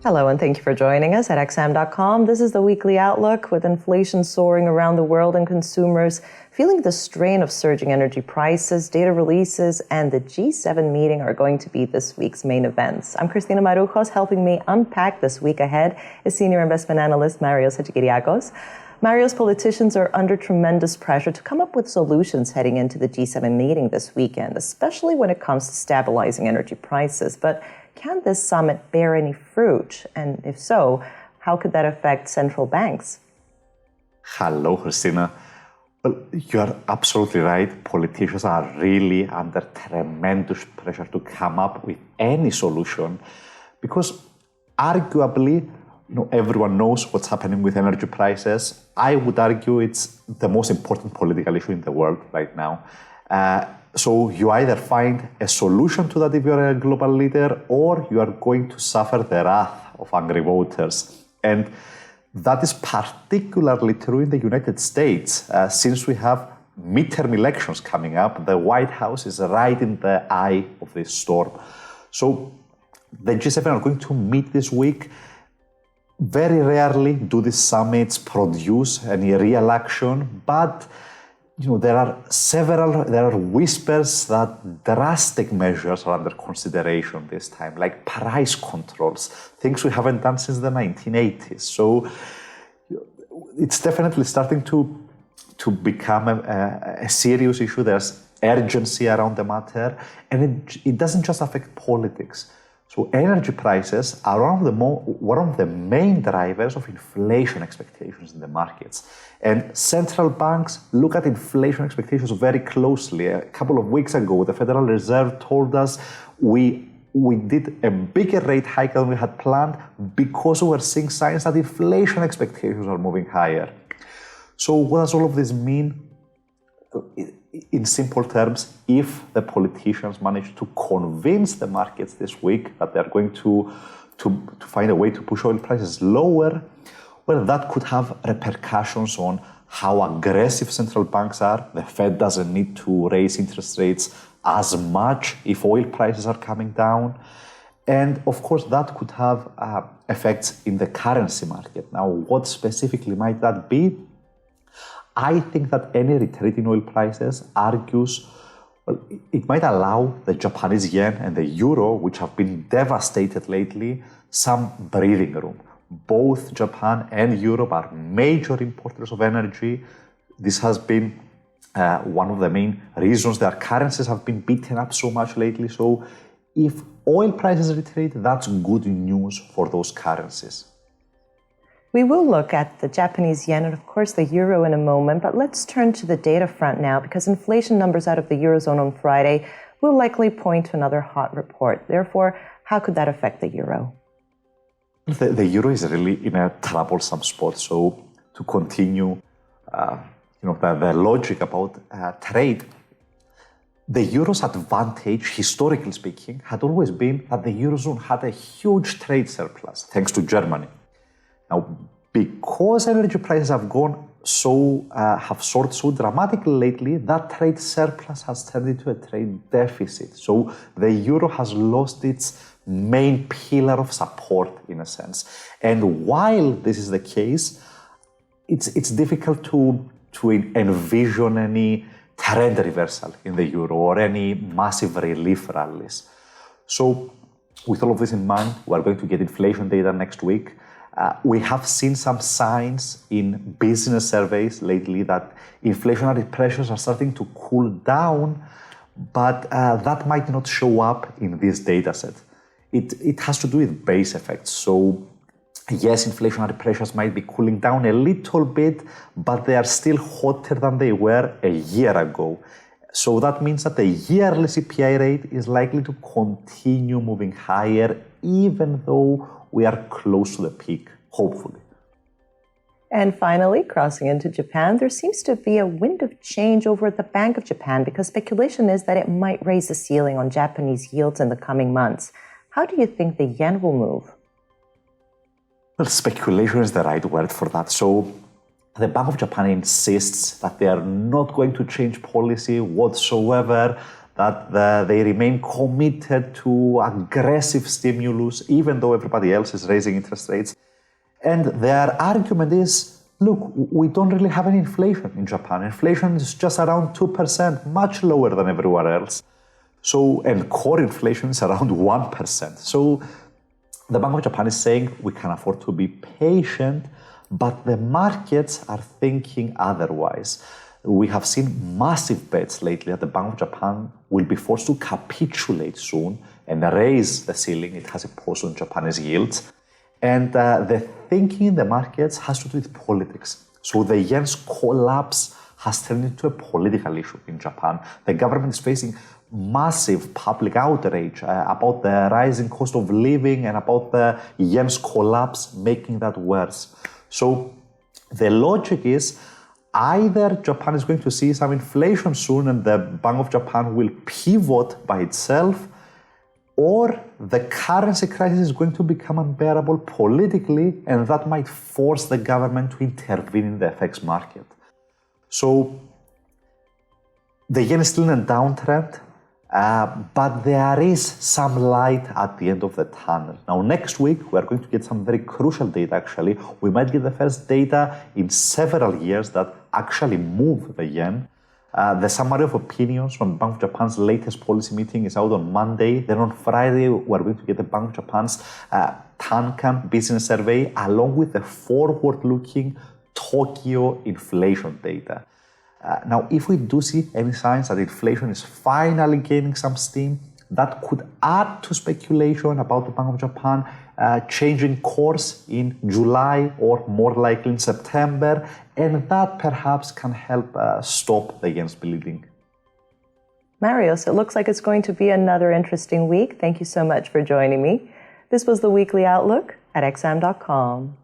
Hello, and thank you for joining us at XM.com. This is the weekly outlook. With inflation soaring around the world and consumers feeling the strain of surging energy prices, data releases, and the G7 meeting are going to be this week's main events. I'm Christina Marujos. Helping me unpack this week ahead is senior investment analyst Marios Hadjikyriacos. Marios, politicians are under tremendous pressure to come up with solutions heading into the G7 meeting this weekend, especially when it comes to stabilizing energy prices. But can this summit bear any fruit? And if so, how could that affect central banks? Hello, Christina. Well, you are absolutely right. Politicians are really under tremendous pressure to come up with any solution because arguably, everyone knows what's happening with energy prices. I would argue it's the most important political issue in the world right now. So you either find a solution to that if you're a global leader, or you are going to suffer the wrath of angry voters. And that is particularly true in the United States. Since we have midterm elections coming up, the White House is right in the eye of this storm. So the G7 are going to meet this week. Very rarely do these summits produce any real action, but there are whispers that drastic measures are under consideration this time, like price controls, things we haven't done since the 1980s. So it's definitely starting to become a serious issue. There's urgency around the matter, and it doesn't just affect politics. So energy prices are one of the main drivers of inflation expectations in the markets. And central banks look at inflation expectations very closely. A couple of weeks ago, the Federal Reserve told us we did a bigger rate hike than we had planned because we were seeing signs that inflation expectations are moving higher. So what does all of this mean? In simple terms, if the politicians manage to convince the markets this week that they're going to find a way to push oil prices lower, well, that could have repercussions on how aggressive central banks are. The Fed doesn't need to raise interest rates as much if oil prices are coming down. And of course, that could have effects in the currency market. Now, what specifically might that be? I think that any retreat in oil prices argues, it might allow the Japanese yen and the euro, which have been devastated lately, some breathing room. Both Japan and Europe are major importers of energy. This has been one of the main reasons their currencies have been beaten up so much lately. So if oil prices retreat, that's good news for those currencies. We will look at the Japanese yen and, of course, the euro in a moment, but let's turn to the data front now, because inflation numbers out of the Eurozone on Friday will likely point to another hot report. Therefore, how could that affect the euro? The euro is really in a troublesome spot. So to continue, the logic about trade, the euro's advantage, historically speaking, had always been that the Eurozone had a huge trade surplus, thanks to Germany. Now, because energy prices have soared so dramatically lately, that trade surplus has turned into a trade deficit. So the euro has lost its main pillar of support, in a sense. And while this is the case, it's difficult to envision any trend reversal in the euro or any massive relief rallies. So with all of this in mind, we're going to get inflation data next week. We have seen some signs in business surveys lately that inflationary pressures are starting to cool down, but that might not show up in this data set. It has to do with base effects. So yes, inflationary pressures might be cooling down a little bit, but they are still hotter than they were a year ago. So that means that the yearly CPI rate is likely to continue moving higher, even though we are close to the peak, hopefully. And finally, crossing into Japan, there seems to be a wind of change over at the Bank of Japan because speculation is that it might raise the ceiling on Japanese yields in the coming months. How do you think the yen will move? Well, speculation is the right word for that. So the Bank of Japan insists that they are not going to change policy whatsoever, that they remain committed to aggressive stimulus, even though everybody else is raising interest rates. And their argument is, look, we don't really have any inflation in Japan. Inflation is just around 2%, much lower than everywhere else. And core inflation is around 1%. So the Bank of Japan is saying we can afford to be patient, but the markets are thinking otherwise. We have seen massive bets lately that the Bank of Japan will be forced to capitulate soon and raise the ceiling it has imposed on Japanese yields. And the thinking in the markets has to do with politics. So the yen's collapse has turned into a political issue in Japan. The government is facing massive public outrage about the rising cost of living and about the yen's collapse, making that worse. So the logic is either Japan is going to see some inflation soon and the Bank of Japan will pivot by itself, or the currency crisis is going to become unbearable politically, and that might force the government to intervene in the FX market. So the yen is still in a downtrend, but there is some light at the end of the tunnel. Now, next week, we are going to get some very crucial data, actually. We might get the first data in several years that actually move the yen. The summary of opinions from Bank of Japan's latest policy meeting is out on Monday. Then on Friday, we're going to get the Bank of Japan's Tankan business survey, along with the forward-looking Tokyo inflation data. Now, if we do see any signs that inflation is finally gaining some steam, that could add to speculation about the Bank of Japan changing course in July or more likely in September, and that perhaps can help stop the yen's bleeding. Marios, it looks like it's going to be another interesting week. Thank you so much for joining me. This was the Weekly Outlook at XM.com.